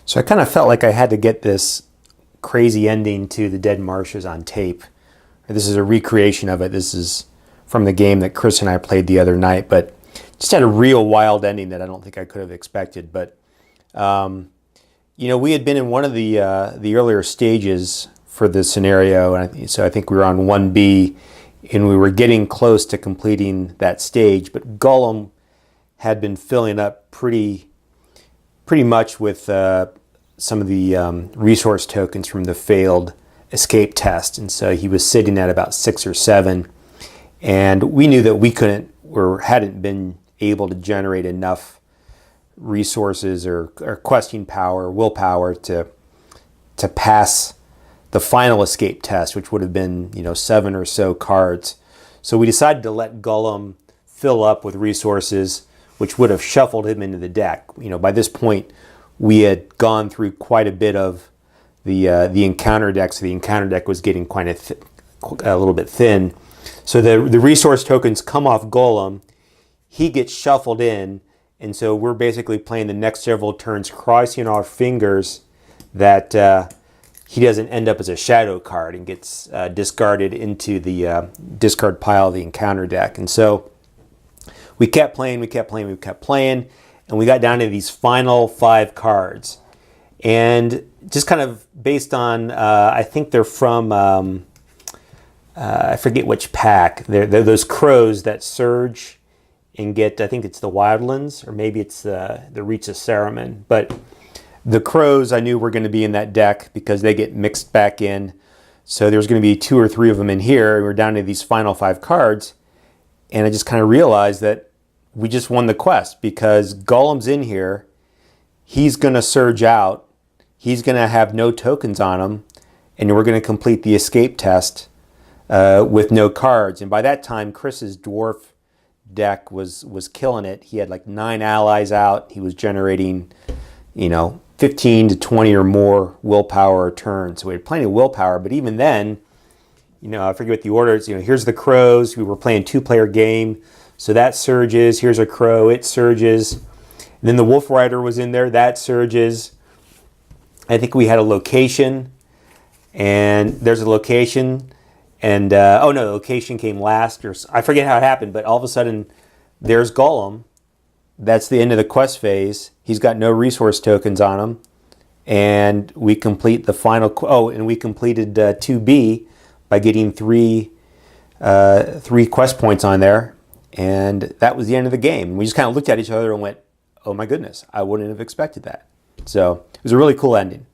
So I kind of felt like I had to get this crazy ending to the Dead Marshes on tape. This is a recreation of it. This is from the game that Chris and I played the other night, but just had a real wild ending that I don't think I could have expected. But we had been in one of the earlier stages for this scenario, and so I think we were on 1B, and we were getting close to completing that stage. But Gollum had been filling up pretty much with some of the resource tokens from the failed escape test, and so he was sitting at about 6 or 7, and we knew that we couldn't or hadn't been able to generate enough resources or questing power, willpower to pass the final escape test, which would have been 7 or so cards. So we decided to let Gollum fill up with resources, which would have shuffled him into the deck. By this point, we had gone through quite a bit of the encounter deck, so the encounter deck was getting quite a little bit thin. So the resource tokens come off Gollum, he gets shuffled in, and so we're basically playing the next several turns, crossing our fingers that he doesn't end up as a shadow card and gets discarded into the discard pile of the encounter deck. And so we kept playing, and we got down to these final 5 cards. And just kind of based on, I think they're from, I forget which pack. They're those crows that surge and get, I think it's the Wildlands, or maybe it's the Reach of Saruman. But the crows I knew were going to be in that deck because they get mixed back in. So there's going to be 2 or 3 of them in here. We're down to these final 5 cards. And I just kind of realized that we just won the quest because Gollum's in here. He's going to surge out. He's going to have no tokens on him. And we're going to complete the escape test with no cards. And by that time, Chris's dwarf deck was killing it. He had like 9 allies out. He was generating, 15 to 20 or more willpower a turn. So we had plenty of willpower. But even then, I forget what the order is. Here's the crows. We were playing 2-player game. So that surges. Here's a crow. It surges. And then the Wolf Rider was in there. That surges. I think we had a location. And there's a location. And, the location came last. Or I forget how it happened. But all of a sudden, there's Gollum. That's the end of the quest phase. He's got no resource tokens on him. And we complete the final... and we completed 2B by getting 3 quest points on there. And that was the end of the game. We just kind of looked at each other and went, oh my goodness, I wouldn't have expected that. So it was a really cool ending.